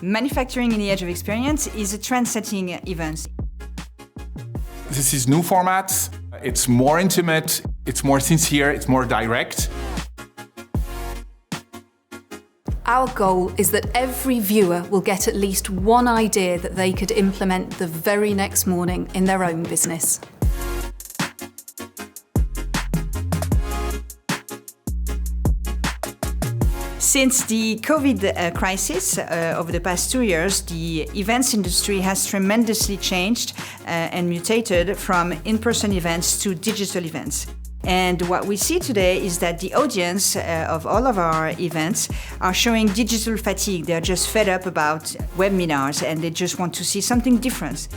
Manufacturing in the Age of Experience is a trend-setting event. This is new format. It's more intimate, it's more sincere, it's more direct. Our goal is that every viewer will get at least one idea that they could implement the very next morning in their own business. Since the COVID crisis over the past 2 years, the events industry has tremendously changed and mutated from in-person events to digital events. And what we see today is that the audience of all of our events are showing digital fatigue. They're just fed up about webinars and they just want to see something different.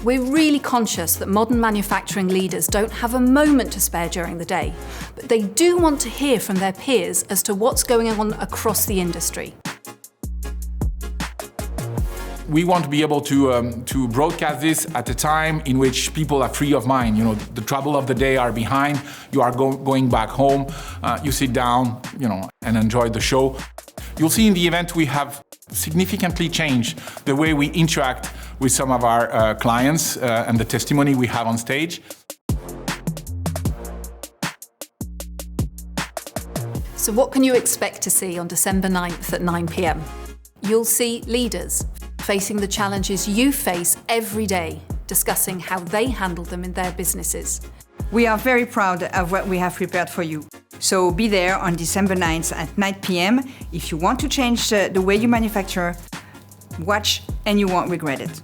We're really conscious that modern manufacturing leaders don't have a moment to spare during the day, but they do want to hear from their peers as to what's going on across the industry. We want to be able to broadcast this at a time in which people are free of mind. You know, the trouble of the day are behind. You are going back home. You sit down, and enjoy the show. You'll see in the event we have significantly changed the way we interact with some of our clients and the testimony we have on stage. So what can you expect to see on December 9th at 9 p.m? You'll see leaders facing the challenges you face every day, discussing how they handle them in their businesses. We are very proud of what we have prepared for you. So be there on December 9th at 9 p.m. If you want to change the way you manufacture, watch and you won't regret it.